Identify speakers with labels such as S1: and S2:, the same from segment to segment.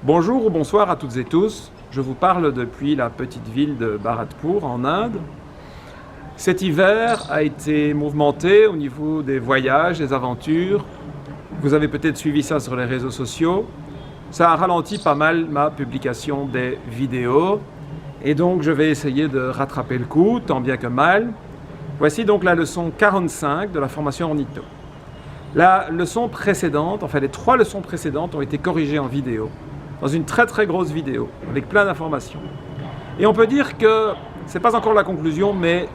S1: Bonjour ou bonsoir à toutes et tous. Je vous parle depuis la petite ville de Bharatpur en Inde. Cet hiver a été mouvementé au niveau des voyages, des aventures. Vous avez peut-être suivi ça sur les réseaux sociaux. Ça a ralenti pas mal ma publication des vidéos. Et donc je vais essayer de rattraper le coup, tant bien que mal. Voici donc la leçon 45 de la formation Ornitho. La leçon précédente, enfin les 3 leçons précédentes ont été corrigées en vidéo, dans une très grosse vidéo, avec plein d'informations. Et on peut dire que c'est pas encore la conclusion, mais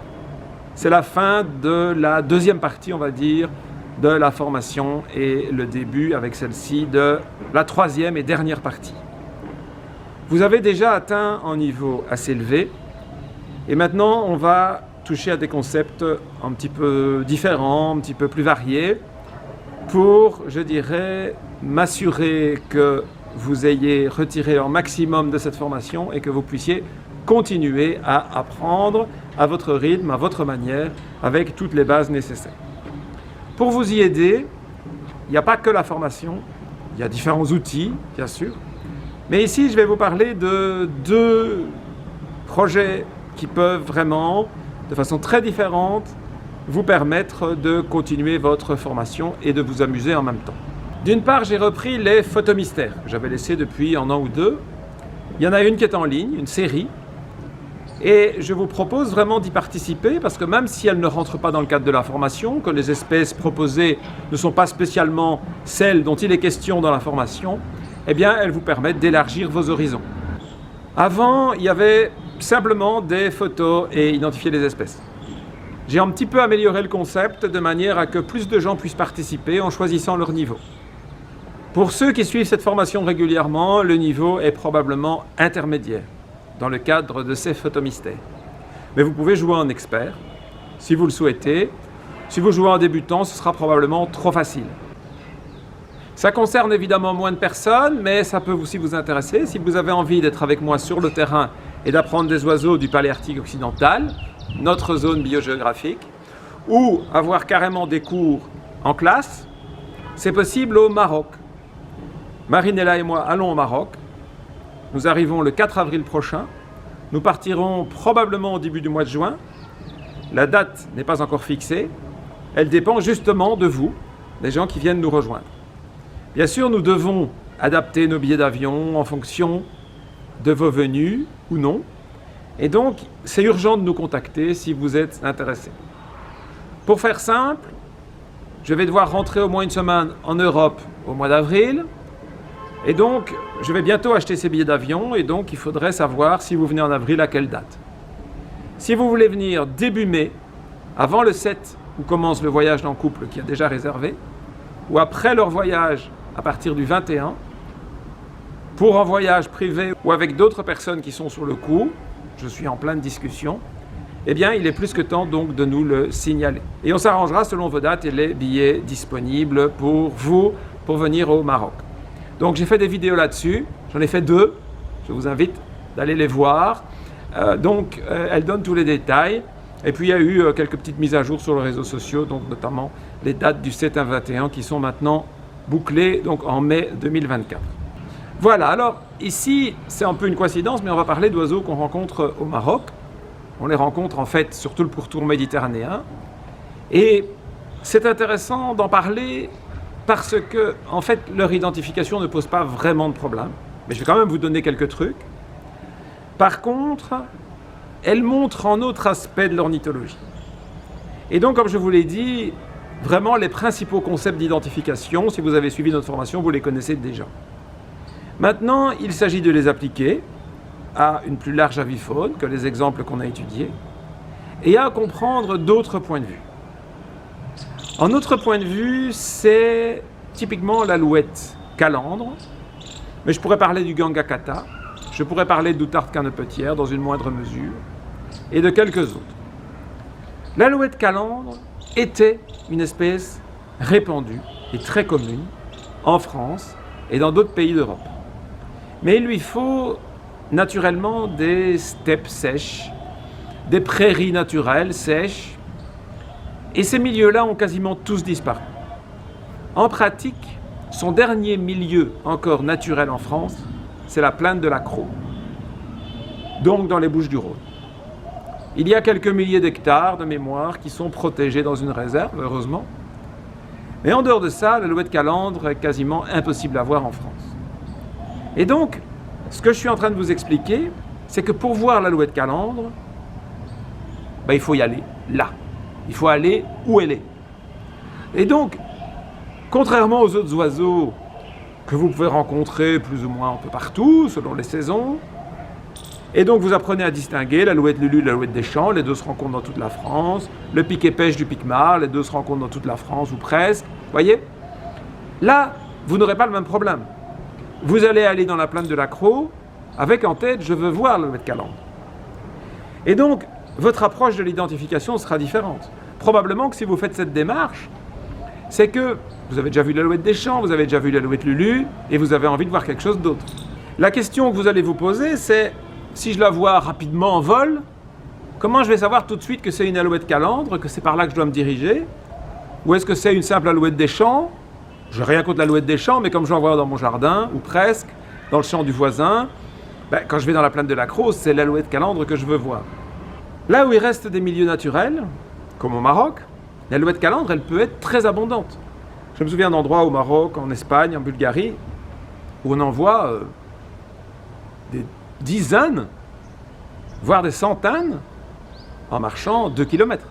S1: c'est la fin de la deuxième partie, on va dire, de la formation et le début avec celle-ci de la 3e et dernière partie. Vous avez déjà atteint un niveau assez élevé et maintenant on va toucher à des concepts un petit peu différents, un petit peu plus variés pour, je dirais, m'assurer que vous ayez retiré un maximum de cette formation et que vous puissiez continuer à apprendre à votre rythme, à votre manière, avec toutes les bases nécessaires. Pour vous y aider, il n'y a pas que la formation, il y a différents outils, bien sûr. Mais ici, je vais vous parler de 2 projets qui peuvent vraiment, de façon très différente, vous permettre de continuer votre formation et de vous amuser en même temps. D'une part, j'ai repris les photomystères que j'avais laissés depuis 1 an ou 2. Il y en a une qui est en ligne, une série. Et je vous propose vraiment d'y participer parce que même si elle ne rentre pas dans le cadre de la formation, que les espèces proposées ne sont pas spécialement celles dont il est question dans la formation, eh bien, elles vous permettent d'élargir vos horizons. Avant, il y avait simplement des photos et identifier les espèces. J'ai un petit peu amélioré le concept de manière à que plus de gens puissent participer en choisissant leur niveau. Pour ceux qui suivent cette formation régulièrement, le niveau est probablement intermédiaire dans le cadre de ces photomystères. Mais vous pouvez jouer en expert, si vous le souhaitez. Si vous jouez en débutant, ce sera probablement trop facile. Ça concerne évidemment moins de personnes, mais ça peut aussi vous intéresser. Si vous avez envie d'être avec moi sur le terrain et d'apprendre des oiseaux du Paléarctique occidental, notre zone biogéographique, ou avoir carrément des cours en classe, c'est possible au Maroc. Marinella et moi allons au Maroc. Nous arrivons le 4 avril prochain. Nous partirons probablement au début du mois de juin. La date n'est pas encore fixée. Elle dépend justement de vous, des gens qui viennent nous rejoindre. Bien sûr, nous devons adapter nos billets d'avion en fonction de vos venues ou non. Et donc, c'est urgent de nous contacter si vous êtes intéressé. Pour faire simple, je vais devoir rentrer au moins une semaine en Europe au mois d'avril. Et donc, je vais bientôt acheter ces billets d'avion et donc il faudrait savoir si vous venez en avril à quelle date. Si vous voulez venir début mai, avant le 7 où commence le voyage en couple qui est déjà réservé, ou après leur voyage à partir du 21, pour un voyage privé ou avec d'autres personnes qui sont sur le coup, je suis en pleine discussion, eh bien il est plus que temps donc de nous le signaler. Et on s'arrangera selon vos dates et les billets disponibles pour vous pour venir au Maroc. Donc j'ai fait des vidéos là-dessus, j'en ai fait 2, je vous invite d'aller les voir. Elles donnent tous les détails. Et puis il y a eu quelques petites mises à jour sur les réseaux sociaux, donc notamment les dates du 7 à 21 qui sont maintenant bouclées donc en mai 2024. Voilà, alors ici c'est un peu une coïncidence, mais on va parler d'oiseaux qu'on rencontre au Maroc. On les rencontre en fait sur tout le pourtour méditerranéen. Et c'est intéressant d'en parler parce que, en fait, leur identification ne pose pas vraiment de problème. Mais je vais quand même vous donner quelques trucs. Par contre, elle montre un autre aspect de l'ornithologie. Et donc, comme je vous l'ai dit, vraiment les principaux concepts d'identification, si vous avez suivi notre formation, vous les connaissez déjà. Maintenant, il s'agit de les appliquer à une plus large avifaune que les exemples qu'on a étudiés et à comprendre d'autres points de vue. Un autre point de vue, c'est typiquement l'alouette calandre, mais je pourrais parler du gangakata, je pourrais parler d'outarde canepetière dans une moindre mesure, et de quelques autres. L'alouette calandre était une espèce répandue et très commune en France et dans d'autres pays d'Europe. Mais il lui faut naturellement des steppes sèches, des prairies naturelles sèches, et ces milieux-là ont quasiment tous disparu. En pratique, son dernier milieu encore naturel en France, c'est la plaine de la Crau, donc dans les Bouches-du-Rhône. Il y a quelques milliers d'hectares de mémoire qui sont protégés dans une réserve, heureusement. Mais en dehors de ça, l'alouette calandre est quasiment impossible à voir en France. Et donc, ce que je suis en train de vous expliquer, c'est que pour voir l'alouette calandre, il faut y aller là. Il faut aller où elle est. Et donc, contrairement aux autres oiseaux que vous pouvez rencontrer plus ou moins un peu partout, selon les saisons, et donc vous apprenez à distinguer l'alouette lulu et l'alouette des champs, les deux se rencontrent dans toute la France, le piquet-pêche du piquemar, les deux se rencontrent dans toute la France ou presque, voyez. Là, vous n'aurez pas le même problème. Vous allez aller dans la plaine de la Crau avec en tête, je veux voir l'alouette calandre. Et donc, votre approche de l'identification sera différente. Probablement que si vous faites cette démarche, c'est que vous avez déjà vu l'alouette des champs, vous avez déjà vu l'alouette lulu, et vous avez envie de voir quelque chose d'autre. La question que vous allez vous poser, c'est, si je la vois rapidement en vol, comment je vais savoir tout de suite que c'est une alouette calandre, que c'est par là que je dois me diriger? Ou est-ce que c'est une simple alouette des champs? Je n'ai rien contre l'alouette des champs, mais comme j'en vois dans mon jardin, ou presque, dans le champ du voisin, quand je vais dans la plaine de la Crau, c'est l'alouette calandre que je veux voir. Là où il reste des milieux naturels, comme au Maroc, l'alouette calandre, elle peut être très abondante. Je me souviens d'endroits au Maroc, en Espagne, en Bulgarie, où on en voit des dizaines, voire des centaines, en marchant 2 kilomètres.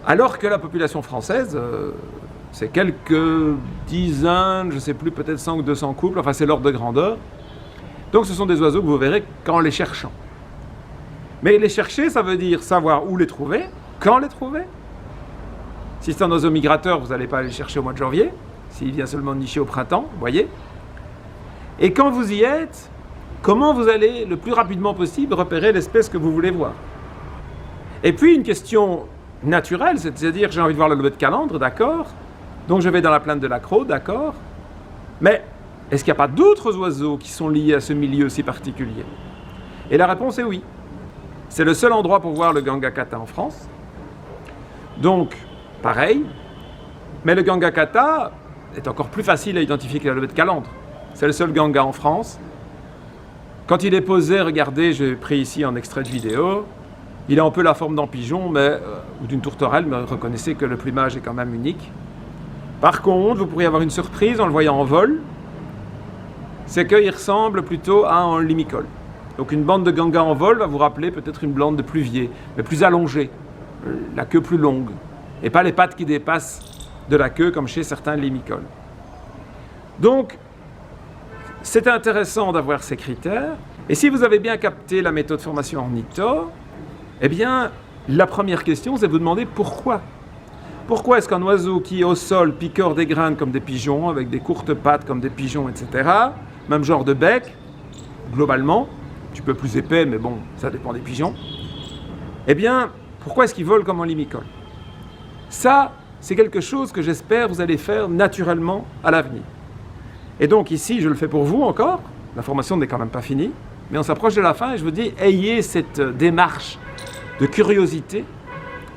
S1: Alors que la population française, c'est quelques dizaines, je ne sais plus, peut-être 100 ou 200 couples, enfin c'est l'ordre de grandeur. Donc ce sont des oiseaux que vous verrez qu'en les cherchant. Mais les chercher, ça veut dire savoir où les trouver, quand les trouver. Si c'est un oiseau migrateur, vous n'allez pas aller chercher au mois de janvier, s'il vient seulement nicher au printemps, voyez. Et quand vous y êtes, comment vous allez le plus rapidement possible repérer l'espèce que vous voulez voir. Et puis une question naturelle, c'est-à-dire j'ai envie de voir l'alouette calandre, d'accord, donc je vais dans la plaine de la Crau, d'accord, mais est-ce qu'il n'y a pas d'autres oiseaux qui sont liés à ce milieu si particulier? Et la réponse est oui. C'est le seul endroit pour voir le gangakata en France. Donc, pareil, mais le gangakata est encore plus facile à identifier que l'alouette calandre. C'est le seul ganga en France. Quand il est posé, regardez, j'ai pris ici un extrait de vidéo, il a un peu la forme d'un pigeon ou d'une tourterelle, mais reconnaissez que le plumage est quand même unique. Par contre, vous pourriez avoir une surprise en le voyant en vol, c'est qu'il ressemble plutôt à un limicole. Donc une bande de ganga en vol va vous rappeler peut-être une bande de pluvier, mais plus allongée, la queue plus longue, et pas les pattes qui dépassent de la queue comme chez certains limicoles. Donc, c'est intéressant d'avoir ces critères, et si vous avez bien capté la méthode formation ornitho, eh bien, la première question, c'est de vous demander pourquoi. Pourquoi est-ce qu'un oiseau qui est au sol picore des graines comme des pigeons, avec des courtes pattes comme des pigeons, etc., même genre de bec, globalement, un petit peu plus épais, mais bon, ça dépend des pigeons, eh bien, pourquoi est-ce qu'ils volent comme un limicole? Ça, c'est quelque chose que j'espère vous allez faire naturellement à l'avenir. Et donc ici, je le fais pour vous encore, la formation n'est quand même pas finie, mais on s'approche de la fin et je vous dis, ayez cette démarche de curiosité,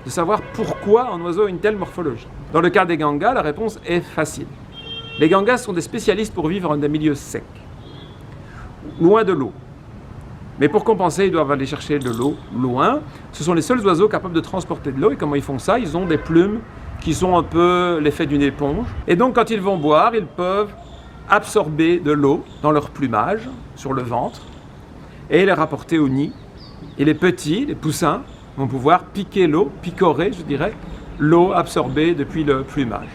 S1: de savoir pourquoi un oiseau a une telle morphologie. Dans le cas des gangas, la réponse est facile. Les gangas sont des spécialistes pour vivre dans des milieux secs, loin de l'eau. Mais pour compenser, ils doivent aller chercher de l'eau loin. Ce sont les seuls oiseaux capables de transporter de l'eau. Et comment ils font ça? Ils ont des plumes qui sont un peu l'effet d'une éponge. Et donc, quand ils vont boire, ils peuvent absorber de l'eau dans leur plumage, sur le ventre, et les rapporter au nid. Et les petits, les poussins, vont pouvoir piquer l'eau, picorer, je dirais, l'eau absorbée depuis le plumage.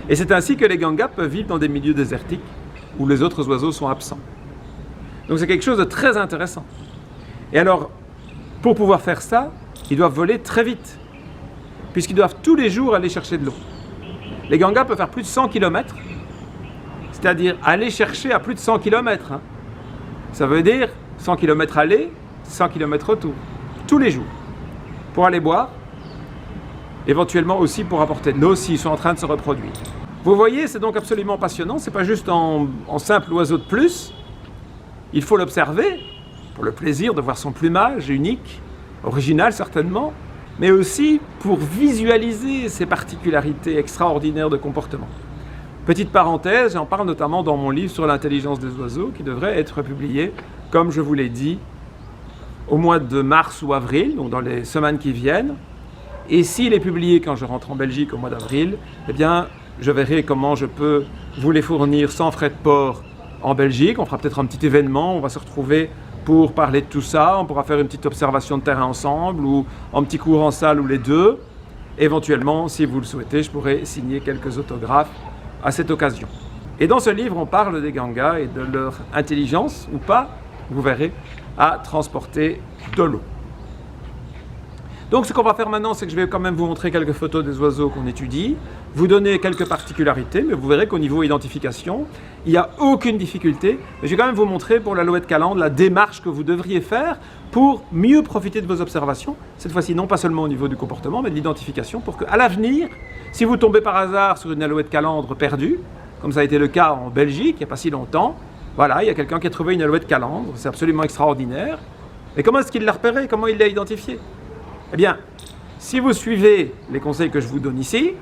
S1: Et c'est ainsi que les gangas peuvent vivre dans des milieux désertiques où les autres oiseaux sont absents. Donc c'est quelque chose de très intéressant. Et alors, pour pouvoir faire ça, ils doivent voler très vite, puisqu'ils doivent tous les jours aller chercher de l'eau. Les gangas peuvent faire plus de 100 km, c'est-à-dire aller chercher à plus de 100 km. Ça veut dire 100 km aller, 100 km retour, tous les jours, pour aller boire, éventuellement aussi pour apporter de l'eau s'ils sont en train de se reproduire. Vous voyez, c'est donc absolument passionnant, c'est pas juste en simple oiseau de plus. Il faut l'observer pour le plaisir de voir son plumage unique, original certainement, mais aussi pour visualiser ses particularités extraordinaires de comportement. Petite parenthèse, j'en parle notamment dans mon livre sur l'intelligence des oiseaux qui devrait être publié, comme je vous l'ai dit, au mois de mars ou avril, donc dans les semaines qui viennent. Et s'il est publié quand je rentre en Belgique au mois d'avril, eh bien, je verrai comment je peux vous les fournir sans frais de port en Belgique. On fera peut-être un petit événement, on va se retrouver pour parler de tout ça. On pourra faire une petite observation de terrain ensemble ou un petit cours en salle ou les deux. Éventuellement, si vous le souhaitez, je pourrai signer quelques autographes à cette occasion. Et dans ce livre, on parle des gangas et de leur intelligence, ou pas, vous verrez, à transporter de l'eau. Donc ce qu'on va faire maintenant, c'est que je vais quand même vous montrer quelques photos des oiseaux qu'on étudie, vous donner quelques particularités, mais vous verrez qu'au niveau identification, il n'y a aucune difficulté. Mais je vais quand même vous montrer pour l'alouette calandre la démarche que vous devriez faire pour mieux profiter de vos observations. Cette fois-ci, non pas seulement au niveau du comportement, mais de l'identification, pour qu'à l'avenir, si vous tombez par hasard sur une alouette calandre perdue, comme ça a été le cas en Belgique il n'y a pas si longtemps, voilà, il y a quelqu'un qui a trouvé une alouette calandre, c'est absolument extraordinaire. Et comment est-ce qu'il l'a repérée? Comment il l'a identifiée? Eh bien, si vous suivez les conseils que je vous donne ici,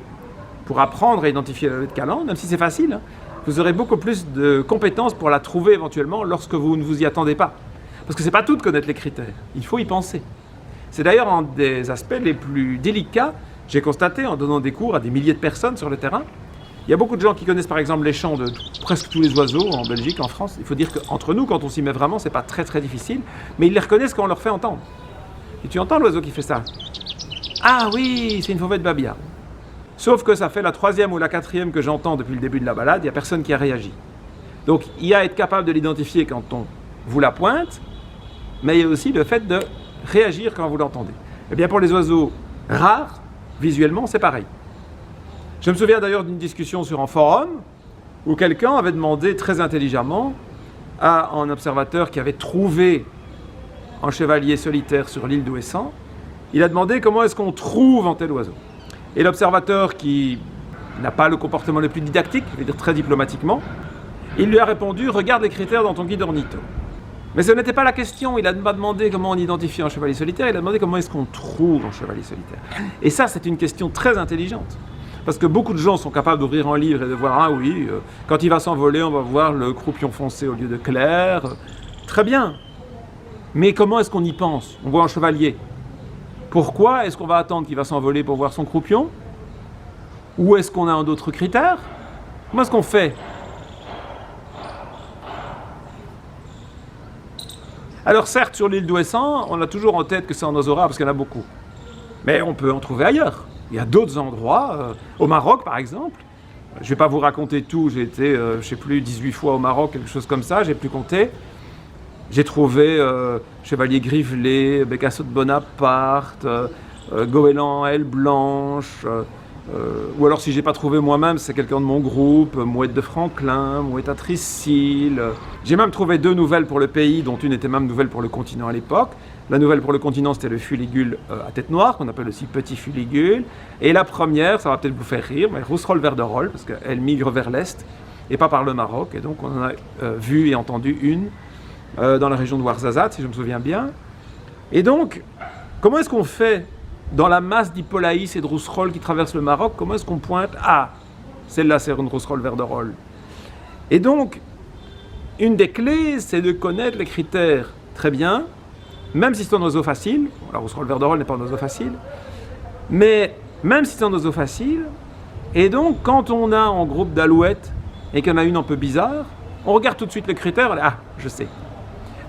S1: pour apprendre à identifier l'alouette calandre, même si c'est facile, hein, vous aurez beaucoup plus de compétences pour la trouver éventuellement lorsque vous ne vous y attendez pas. Parce que ce n'est pas tout de connaître les critères, il faut y penser. C'est d'ailleurs un des aspects les plus délicats, j'ai constaté en donnant des cours à des milliers de personnes sur le terrain. Il y a beaucoup de gens qui connaissent par exemple les chants de presque tous les oiseaux en Belgique, en France. Il faut dire qu'entre nous, quand on s'y met vraiment, c'est pas très très difficile, mais ils les reconnaissent quand on leur fait entendre. Et tu entends l'oiseau qui fait ça? Ah oui, c'est une fauvette babia. Sauf que ça fait la 3e ou la 4e que j'entends depuis le début de la balade, il n'y a personne qui a réagi. Donc il y a à être capable de l'identifier quand on vous la pointe, mais il y a aussi le fait de réagir quand vous l'entendez. Eh bien pour les oiseaux rares, visuellement c'est pareil. Je me souviens d'ailleurs d'une discussion sur un forum où quelqu'un avait demandé très intelligemment à un observateur qui avait trouvé un chevalier solitaire sur l'île d'Ouessant, il a demandé comment est-ce qu'on trouve un tel oiseau. Et l'observateur, qui n'a pas le comportement le plus didactique, je vais dire très diplomatiquement, il lui a répondu « Regarde les critères dans ton guide ornitho ». Mais ce n'était pas la question, il n'a pas demandé comment on identifie un chevalier solitaire, il a demandé comment est-ce qu'on trouve un chevalier solitaire. Et ça, c'est une question très intelligente. Parce que beaucoup de gens sont capables d'ouvrir un livre et de voir « Ah oui, quand il va s'envoler, on va voir le croupion foncé au lieu de clair. » Très bien. Mais comment est-ce qu'on y pense? On voit un chevalier. Pourquoi est-ce qu'on va attendre qu'il va s'envoler pour voir son croupion? Ou est-ce qu'on a un autre critère? Comment est-ce qu'on fait? Alors certes, sur l'île d'Ouessant, on a toujours en tête que c'est un oiseau rare parce qu'il y en a beaucoup. Mais on peut en trouver ailleurs. Il y a d'autres endroits, au Maroc par exemple. Je ne vais pas vous raconter tout, j'ai été, je ne sais plus, 18 fois au Maroc, quelque chose comme ça, j'ai plus compté. J'ai trouvé chevalier grivelé, bécasseau de Bonaparte, goéland à ailes blanches, ou alors si j'ai pas trouvé moi-même, c'est quelqu'un de mon groupe, mouette de Franklin, mouette à Tricile. J'ai même trouvé 2 nouvelles pour le pays, dont une était même nouvelle pour le continent à l'époque. La nouvelle pour le continent, c'était le fuligule à tête noire, qu'on appelle aussi petit fuligule. Et la première, ça va peut-être vous faire rire, mais rousserolle verderolle, parce qu'elle migre vers l'est et pas par le Maroc. Et donc on en a vu et entendu une dans la région de Ouarzazate, si je me souviens bien. Et donc, comment est-ce qu'on fait dans la masse d'hippolaïs et de rousserolles qui traversent le Maroc? Comment est-ce qu'on pointe? Ah, celle-là, c'est une rousserolle verderolle. Et donc, une des clés, c'est de connaître les critères très bien, même si c'est un oiseau facile. La rousserolle verderolle n'est pas un oiseau facile, mais même si c'est un oiseau facile, et donc, quand on a un groupe d'alouettes et qu'il y en a une un peu bizarre, on regarde tout de suite les critères, on dit, ah, je sais.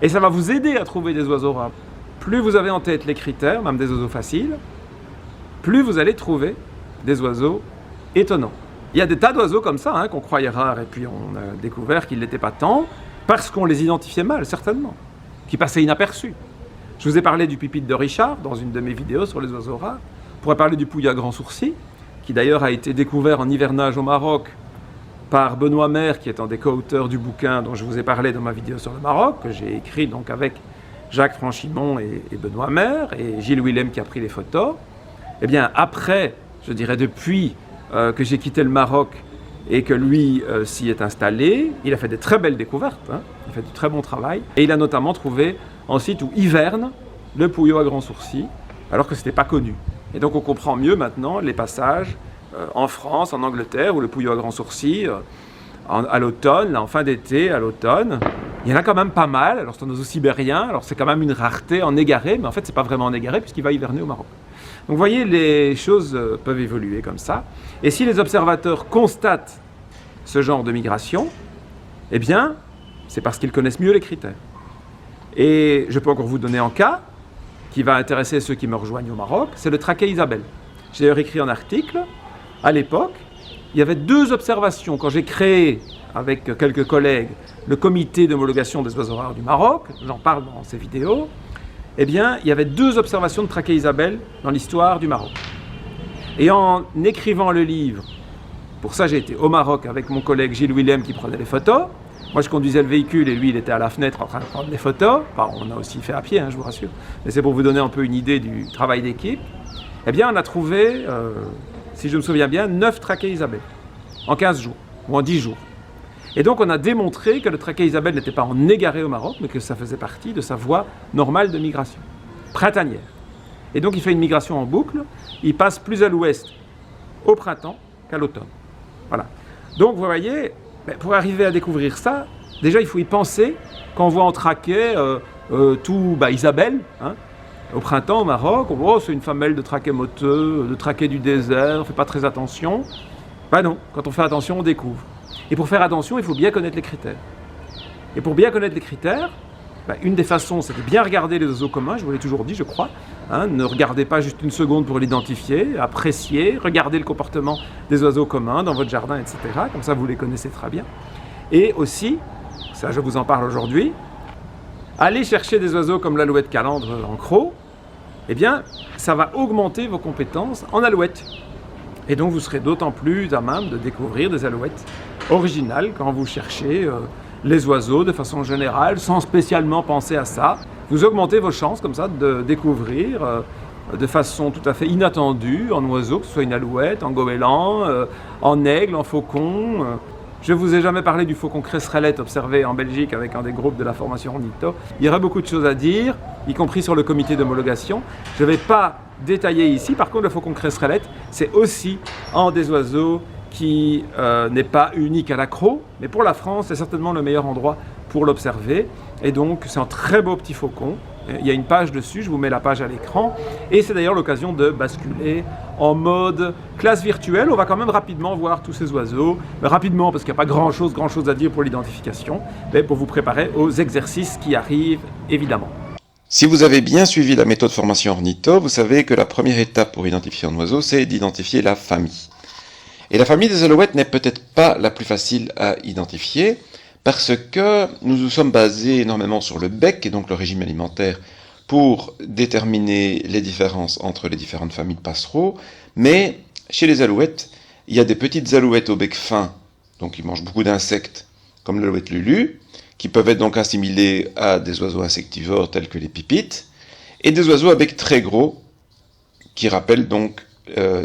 S1: Et ça va vous aider à trouver des oiseaux rares. Plus vous avez en tête les critères, même des oiseaux faciles, plus vous allez trouver des oiseaux étonnants. Il y a des tas d'oiseaux comme ça qu'on croyait rares, et puis on a découvert qu'ils ne l'étaient pas tant, parce qu'on les identifiait mal, certainement, qui passaient inaperçus. Je vous ai parlé du pipite de Richard, dans une de mes vidéos sur les oiseaux rares. Je pourrais parler du pouilly à grand sourcil, qui d'ailleurs a été découvert en hivernage au Maroc, par Benoît Maire, qui est un des co-auteurs du bouquin dont je vous ai parlé dans ma vidéo sur le Maroc, que j'ai écrit donc avec Jacques Franchimont et Benoît Maire, et Gilles Willem qui a pris les photos. Eh bien, après, je dirais depuis que j'ai quitté le Maroc et que lui s'y est installé, il a fait de très belles découvertes, il fait du très bon travail, et il a notamment trouvé un site où hiverne le pouillot à grand sourcil, alors que ce n'était pas connu. Et donc on comprend mieux maintenant les passages en France, en Angleterre, ou le pouillot à grand sourcil, à l'automne, en fin d'été, à l'automne. Il y en a quand même pas mal. Alors c'est un oiseau sibérien, alors c'est quand même une rareté en égaré, mais en fait c'est pas vraiment en égaré puisqu'il va hiverner au Maroc. Donc vous voyez, les choses peuvent évoluer comme ça. Et si les observateurs constatent ce genre de migration, eh bien, c'est parce qu'ils connaissent mieux les critères. Et je peux encore vous donner un cas qui va intéresser ceux qui me rejoignent au Maroc, c'est le traquet Isabelle. J'ai d'ailleurs écrit un article, à l'époque, il y avait 2 observations. Quand j'ai créé, avec quelques collègues, le comité d'homologation des oiseaux rares du Maroc, j'en parle dans ces vidéos, eh bien, il y avait 2 observations de traquet Isabelle dans l'histoire du Maroc. Et en écrivant le livre, pour ça j'ai été au Maroc avec mon collègue Gilles Willem qui prenait les photos. Moi je conduisais le véhicule et lui il était à la fenêtre en train de prendre des photos. Enfin, on a aussi fait à pied, je vous rassure. Mais c'est pour vous donner un peu une idée du travail d'équipe. Eh bien on a trouvé, si je me souviens bien, 9 traquets Isabelle en 15 jours ou en 10 jours. Et donc on a démontré que le traquet Isabelle n'était pas en égaré au Maroc, mais que ça faisait partie de sa voie normale de migration, printanière. Et donc il fait une migration en boucle, il passe plus à l'ouest au printemps qu'à l'automne. Voilà. Donc vous voyez, pour arriver à découvrir ça, déjà il faut y penser quand on voit en traquet tout Isabelle, au printemps au Maroc, on voit c'est une femelle de traquet moteux, de traquet du désert, on ne fait pas très attention. Non, quand on fait attention, on découvre. Et pour faire attention, il faut bien connaître les critères. Et pour bien connaître les critères, une des façons, c'est de bien regarder les oiseaux communs, je vous l'ai toujours dit, je crois. Ne regardez pas juste une seconde pour l'identifier, appréciez, regardez le comportement des oiseaux communs dans votre jardin, etc. Comme ça, vous les connaissez très bien. Et aussi, ça je vous en parle aujourd'hui, allez chercher des oiseaux comme l'alouette calandre en croc, eh bien, ça va augmenter vos compétences en alouette. Et donc, vous serez d'autant plus à même de découvrir des alouettes originales quand vous cherchez les oiseaux de façon générale, sans spécialement penser à ça. Vous augmentez vos chances comme ça de découvrir de façon tout à fait inattendue en oiseau, que ce soit une alouette, en goéland, en aigle, en faucon. Je ne vous ai jamais parlé du faucon cresserellette observé en Belgique avec un des groupes de la formation ornitho. Il y aurait beaucoup de choses à dire, y compris sur le comité d'homologation. Je ne vais pas détailler ici. Par contre, le faucon cresserellette, c'est aussi un des oiseaux qui n'est pas unique à l'accro, mais pour la France, c'est certainement le meilleur endroit pour l'observer. Et donc, c'est un très beau petit faucon. Il y a une page dessus, je vous mets la page à l'écran. Et c'est d'ailleurs l'occasion de basculer en mode classe virtuelle. On va quand même rapidement voir tous ces oiseaux. Mais rapidement, parce qu'il n'y a pas grand-chose à dire pour l'identification, mais pour vous préparer aux exercices qui arrivent, évidemment.
S2: Si vous avez bien suivi la méthode formation ornitho, vous savez que la première étape pour identifier un oiseau, c'est d'identifier la famille. Et la famille des alouettes n'est peut-être pas la plus facile à identifier, parce que nous nous sommes basés énormément sur le bec, et donc le régime alimentaire, pour déterminer les différences entre les différentes familles de passereaux. Mais chez les alouettes, il y a des petites alouettes au bec fin, donc qui mangent beaucoup d'insectes, comme l'alouette lulu, qui peuvent être donc assimilés à des oiseaux insectivores tels que les pipites, et des oiseaux à bec très gros, qui rappellent donc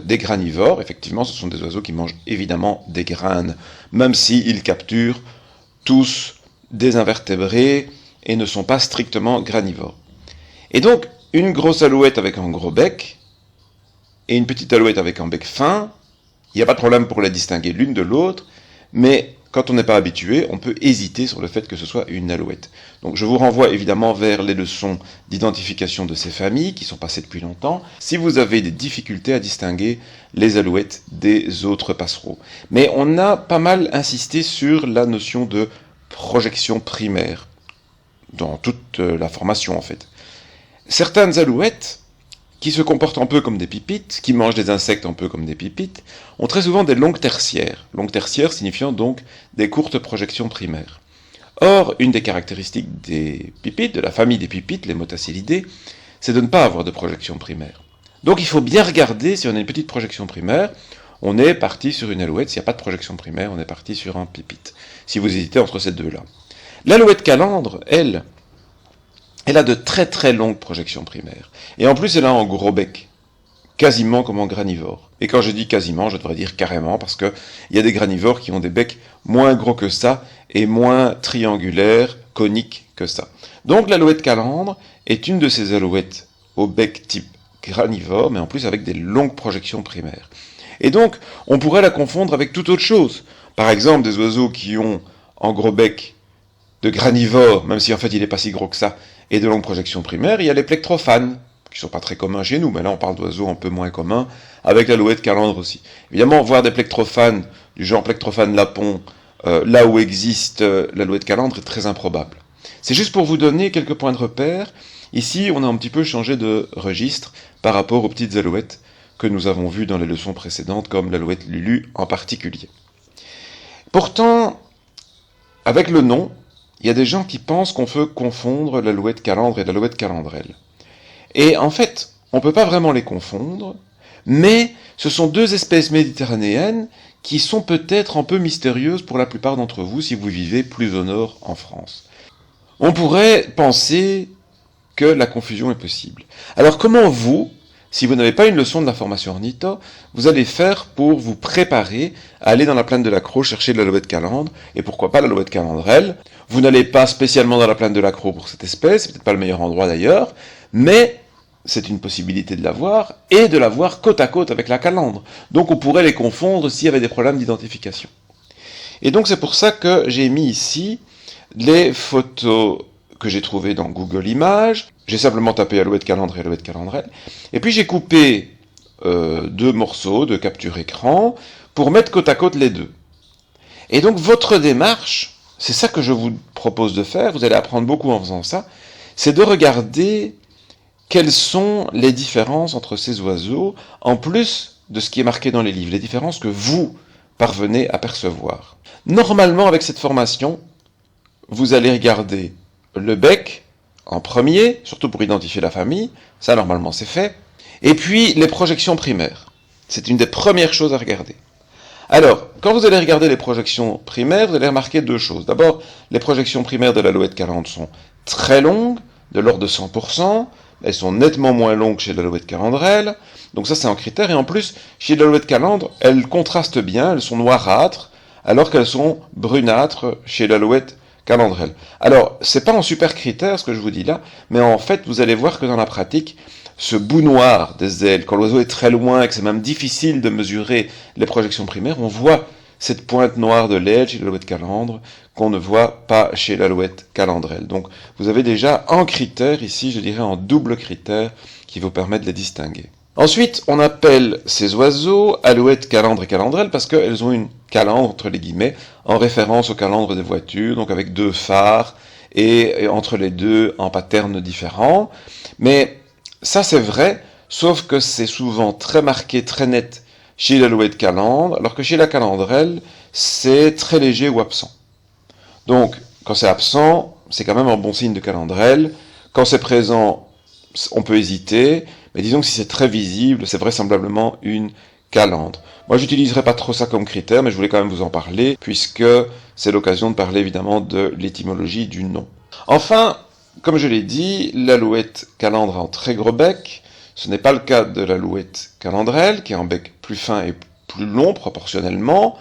S2: des granivores. Effectivement, ce sont des oiseaux qui mangent évidemment des graines, même s'ils capturent tous des invertébrés et ne sont pas strictement granivores. Et donc, une grosse alouette avec un gros bec et une petite alouette avec un bec fin, il n'y a pas de problème pour les distinguer l'une de l'autre, mais quand on n'est pas habitué, on peut hésiter sur le fait que ce soit une alouette. Donc je vous renvoie évidemment vers les leçons d'identification de ces familles qui sont passées depuis longtemps, si vous avez des difficultés à distinguer les alouettes des autres passereaux. Mais on a pas mal insisté sur la notion de projection primaire, dans toute la formation en fait. Certaines alouettes, qui se comportent un peu comme des pipites, qui mangent des insectes un peu comme des pipites, ont très souvent des longues tertiaires. Longues tertiaires signifiant donc des courtes projections primaires. Or, une des caractéristiques des pipites, de la famille des pipites, les Motacilidés, c'est de ne pas avoir de projection primaire. Donc il faut bien regarder si on a une petite projection primaire, on est parti sur une alouette, s'il n'y a pas de projection primaire, on est parti sur un pipite. Si vous hésitez entre ces deux-là. L'alouette calandre, elle a de très très longues projections primaires. Et en plus, elle a un gros bec, quasiment comme un granivore. Et quand je dis quasiment, je devrais dire carrément, parce qu'il y a des granivores qui ont des becs moins gros que ça, et moins triangulaires, coniques que ça. Donc l'alouette calandre est une de ces alouettes au bec type granivore, mais en plus avec des longues projections primaires. Et donc, on pourrait la confondre avec toute autre chose. Par exemple, des oiseaux qui ont en gros bec de granivores, même si en fait il n'est pas si gros que ça, et de longues projections primaires, il y a les plectrophanes, qui sont pas très communs chez nous, mais là on parle d'oiseaux un peu moins communs, avec l'alouette calandre aussi. Évidemment, voir des plectrophanes, du genre plectrophane lapon, là où existe l'alouette calandre est très improbable. C'est juste pour vous donner quelques points de repère. Ici, on a un petit peu changé de registre par rapport aux petites alouettes que nous avons vues dans les leçons précédentes, comme l'alouette Lulu en particulier. Pourtant, avec le nom, il y a des gens qui pensent qu'on peut confondre l'alouette calandre et l'alouette calandrelle. Et en fait, on ne peut pas vraiment les confondre, mais ce sont deux espèces méditerranéennes qui sont peut-être un peu mystérieuses pour la plupart d'entre vous si vous vivez plus au nord en France. On pourrait penser que la confusion est possible. Alors comment vous, si vous n'avez pas une leçon de la formation ornitho, vous allez faire pour vous préparer à aller dans la plaine de l'Accro chercher de l'alouette calandre, et pourquoi pas l'alouette calandrelle. Vous n'allez pas spécialement dans la plaine de l'Accro pour cette espèce, c'est peut-être pas le meilleur endroit d'ailleurs, mais c'est une possibilité de la voir, et de la voir côte à côte avec la calandre. Donc on pourrait les confondre s'il y avait des problèmes d'identification. Et donc c'est pour ça que j'ai mis ici les photos que j'ai trouvées dans Google Images. J'ai simplement tapé alouette calandre et alouette calandrelle. Et puis j'ai coupé deux morceaux de capture écran pour mettre côte à côte les deux. Et donc votre démarche, c'est ça que je vous propose de faire, vous allez apprendre beaucoup en faisant ça, c'est de regarder quelles sont les différences entre ces oiseaux, en plus de ce qui est marqué dans les livres, les différences que vous parvenez à percevoir. Normalement, avec cette formation, vous allez regarder le bec en premier, surtout pour identifier la famille, ça normalement c'est fait, et puis les projections primaires. C'est une des premières choses à regarder. Alors, quand vous allez regarder les projections primaires, vous allez remarquer deux choses. D'abord, les projections primaires de l'alouette calandre sont très longues, de l'ordre de 100%, elles sont nettement moins longues chez l'alouette calandrelle, donc ça c'est un critère, et en plus, chez l'alouette calandre, elles contrastent bien, elles sont noirâtres, alors qu'elles sont brunâtres chez l'alouette calandrelle. Alors, c'est pas un super critère ce que je vous dis là, mais en fait, vous allez voir que dans la pratique, ce bout noir des ailes, quand l'oiseau est très loin et que c'est même difficile de mesurer les projections primaires, on voit cette pointe noire de l'aile chez l'alouette calandre qu'on ne voit pas chez l'alouette calandrelle. Donc, vous avez déjà un critère ici, je dirais un double critère qui vous permet de les distinguer. Ensuite, on appelle ces oiseaux alouettes calandre et calandrelle parce qu'elles ont une calandre, entre les guillemets, en référence au calandre des voitures, donc avec deux phares et entre les deux un pattern différent. Mais ça c'est vrai, sauf que c'est souvent très marqué, très net chez l'alouette calandre, alors que chez la calandrelle, c'est très léger ou absent. Donc, quand c'est absent, c'est quand même un bon signe de calandrelle. Quand c'est présent, on peut hésiter, mais disons que si c'est très visible, c'est vraisemblablement une calandre. Moi, j'utiliserai pas trop ça comme critère, mais je voulais quand même vous en parler, puisque c'est l'occasion de parler évidemment de l'étymologie du nom. Enfin, comme je l'ai dit, l'alouette calandre a un très gros bec. Ce n'est pas le cas de l'alouette calandrelle, qui a un bec plus fin et plus long proportionnellement.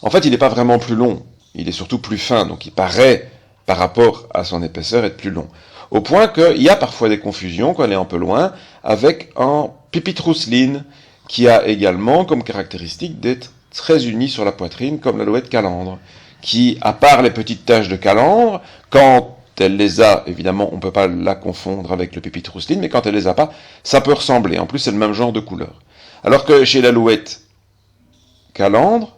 S2: En fait, il n'est pas vraiment plus long, il est surtout plus fin, donc il paraît, par rapport à son épaisseur, être plus long. Au point qu'il y a parfois des confusions, quand elle est un peu loin, avec un pipitrousseline, qui a également comme caractéristique d'être très uni sur la poitrine, comme l'alouette calandre, qui, à part les petites taches de calandre, quand elle les a, évidemment, on ne peut pas la confondre avec le pipitrousseline, mais quand elle les a pas, ça peut ressembler. En plus, c'est le même genre de couleur. Alors que chez l'alouette calandre,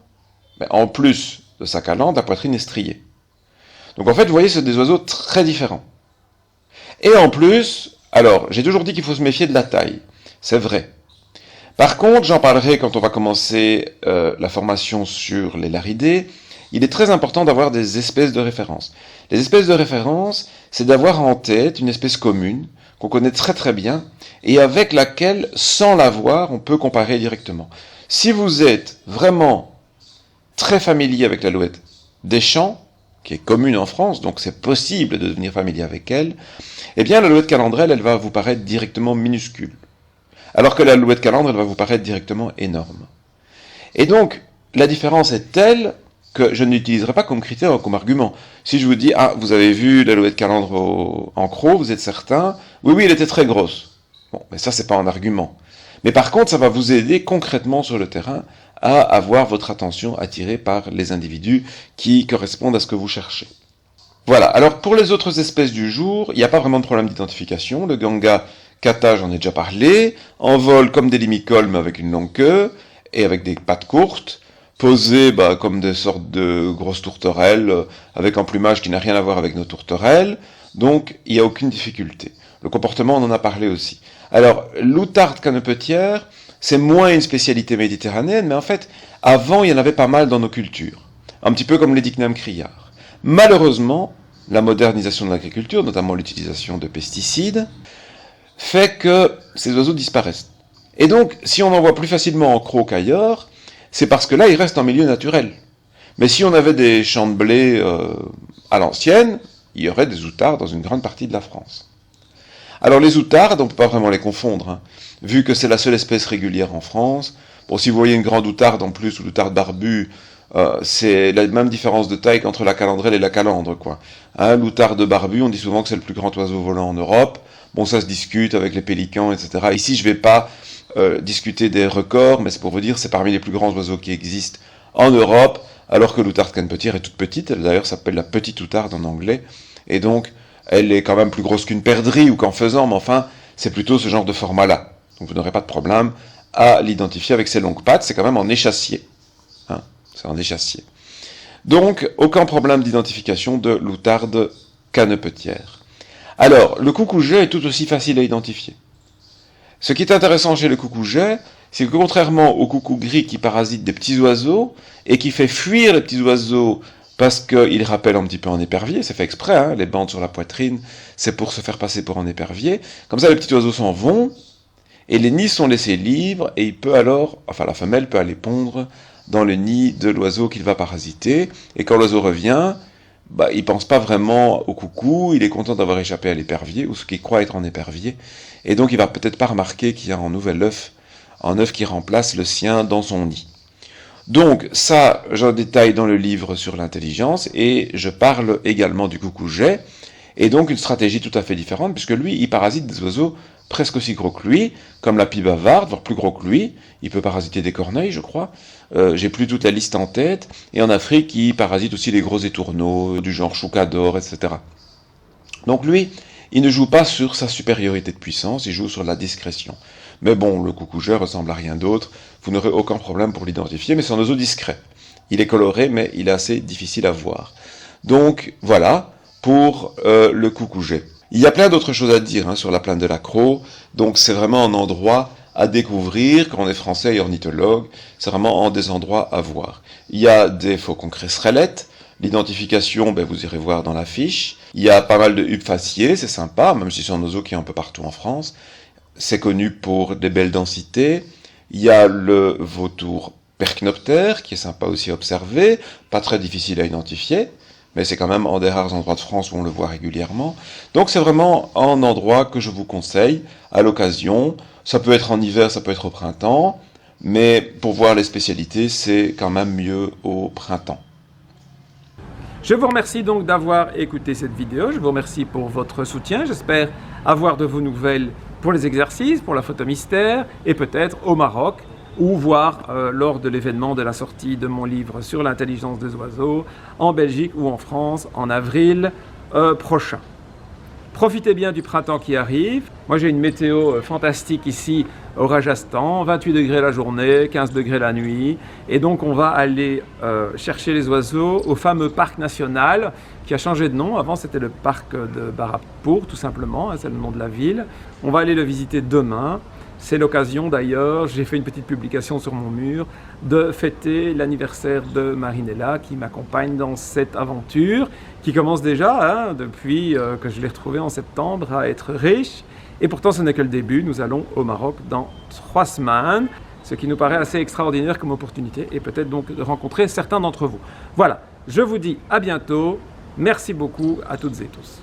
S2: en plus de sa calandre, la poitrine est striée. Donc en fait, vous voyez, c'est des oiseaux très différents. Et en plus, alors, j'ai toujours dit qu'il faut se méfier de la taille. C'est vrai. Par contre, j'en parlerai quand on va commencer la formation sur les laridés. Il est très important d'avoir des espèces de référence. Les espèces de référence, c'est d'avoir en tête une espèce commune, qu'on connaît très très bien, et avec laquelle, sans la voir, on peut comparer directement. Si vous êtes vraiment très familier avec l'alouette des champs, qui est commune en France, donc c'est possible de devenir familier avec elle, eh bien l'alouette calandrelle, elle va vous paraître directement minuscule. Alors que l'alouette calandre, elle va vous paraître directement énorme. Et donc, la différence est telle que je n'utiliserai pas comme critère ou comme argument. Si je vous dis, ah, vous avez vu l'alouette calandre en croc, vous êtes certain, oui, elle était très grosse. Bon, mais ça, c'est pas un argument. Mais par contre, ça va vous aider concrètement sur le terrain à avoir votre attention attirée par les individus qui correspondent à ce que vous cherchez. Voilà, alors pour les autres espèces du jour, il n'y a pas vraiment de problème d'identification. Le ganga kata, j'en ai déjà parlé, en vol comme des limicoles mais avec une longue queue et avec des pattes courtes, posés comme des sortes de grosses tourterelles avec un plumage qui n'a rien à voir avec nos tourterelles, donc il n'y a aucune difficulté. Le comportement, on en a parlé aussi. Alors, l'outarde canepetière, c'est moins une spécialité méditerranéenne, mais en fait, avant, il y en avait pas mal dans nos cultures. Un petit peu comme les dicnam criards. Malheureusement, la modernisation de l'agriculture, notamment l'utilisation de pesticides, fait que ces oiseaux disparaissent. Et donc, si on en voit plus facilement en croc qu'ailleurs, c'est parce que là, ils restent en milieu naturel. Mais si on avait des champs de blé à l'ancienne, il y aurait des outards dans une grande partie de la France. Alors les outardes, on ne peut pas vraiment les confondre, hein, vu que c'est la seule espèce régulière en France. Bon, si vous voyez une grande outarde en plus, ou l'outarde barbue, c'est la même différence de taille qu'entre la calandrelle et la calandre, quoi. Hein, l'outarde barbue, on dit souvent que c'est le plus grand oiseau volant en Europe. Bon, ça se discute avec les pélicans, etc. Ici, je ne vais pas discuter des records, mais c'est pour vous dire, c'est parmi les plus grands oiseaux qui existent en Europe, alors que l'outarde canepetière est toute petite. Elle d'ailleurs s'appelle la petite outarde en anglais, et donc elle est quand même plus grosse qu'une perdrix ou qu'en faisan, mais enfin, c'est plutôt ce genre de format-là. Donc vous n'aurez pas de problème à l'identifier avec ses longues pattes, c'est quand même en échassier. Hein, c'est en échassier. Donc, aucun problème d'identification de l'outarde canepetière. Alors, le coucouget est tout aussi facile à identifier. Ce qui est intéressant chez le coucouget, c'est que contrairement au coucou gris qui parasite des petits oiseaux, et qui fait fuir les petits oiseaux parce qu'il rappelle un petit peu un épervier, c'est fait exprès, hein, les bandes sur la poitrine, c'est pour se faire passer pour un épervier. Comme ça, les petits oiseaux s'en vont, et les nids sont laissés libres, et la femelle peut aller pondre dans le nid de l'oiseau qu'il va parasiter, et quand l'oiseau revient, il pense pas vraiment au coucou, il est content d'avoir échappé à l'épervier, ou ce qu'il croit être un épervier, et donc il va peut-être pas remarquer qu'il y a un nouvel œuf, un œuf qui remplace le sien dans son nid. Donc ça, j'en détaille dans le livre sur l'intelligence, et je parle également du coucouget, et donc une stratégie tout à fait différente, puisque lui, il parasite des oiseaux presque aussi gros que lui, comme la pie bavarde, voire plus gros que lui. Il peut parasiter des corneilles, je crois. J'ai plus toute la liste en tête. Et en Afrique, il parasite aussi les gros étourneaux, du genre choucador, etc. Donc lui, il ne joue pas sur sa supériorité de puissance, il joue sur la discrétion. Mais bon, le coucouget ressemble à rien d'autre, vous n'aurez aucun problème pour l'identifier, mais c'est un oiseau discret. Il est coloré, mais il est assez difficile à voir. Donc voilà pour le coucouget. Il y a plein d'autres choses à dire sur la plaine de la Crau, donc c'est vraiment un endroit à découvrir, quand on est français et ornithologue, c'est vraiment un des endroits à voir. Il y a des faucons cresserellettes, l'identification, vous irez voir dans la fiche. Il y a pas mal de hupes faciés, c'est sympa, même si c'est un oiseau qui est un peu partout en France. C'est connu pour des belles densités. Il y a le vautour percnoptère, qui est sympa aussi à observer, pas très difficile à identifier, mais c'est quand même un des rares endroits de France où on le voit régulièrement. Donc c'est vraiment un endroit que je vous conseille à l'occasion. Ça peut être en hiver, ça peut être au printemps, mais pour voir les spécialités, c'est quand même mieux au printemps.
S1: Je vous remercie donc d'avoir écouté cette vidéo, je vous remercie pour votre soutien, j'espère avoir de vos nouvelles pour les exercices, pour la photo mystère, et peut-être au Maroc, ou voir lors de l'événement de la sortie de mon livre sur l'intelligence des oiseaux, en Belgique ou en France, en avril prochain. Profitez bien du printemps qui arrive. Moi j'ai une météo fantastique ici au Rajasthan, 28 degrés la journée, 15 degrés la nuit. Et donc on va aller chercher les oiseaux au fameux parc national qui a changé de nom. Avant c'était le parc de Bharatpur tout simplement, c'est le nom de la ville. On va aller le visiter demain. C'est l'occasion d'ailleurs, j'ai fait une petite publication sur mon mur, de fêter l'anniversaire de Marinella qui m'accompagne dans cette aventure, qui commence déjà, depuis que je l'ai retrouvée en septembre, à être riche. Et pourtant ce n'est que le début, nous allons au Maroc dans 3 semaines, ce qui nous paraît assez extraordinaire comme opportunité, et peut-être donc de rencontrer certains d'entre vous. Voilà, je vous dis à bientôt, merci beaucoup à toutes et tous.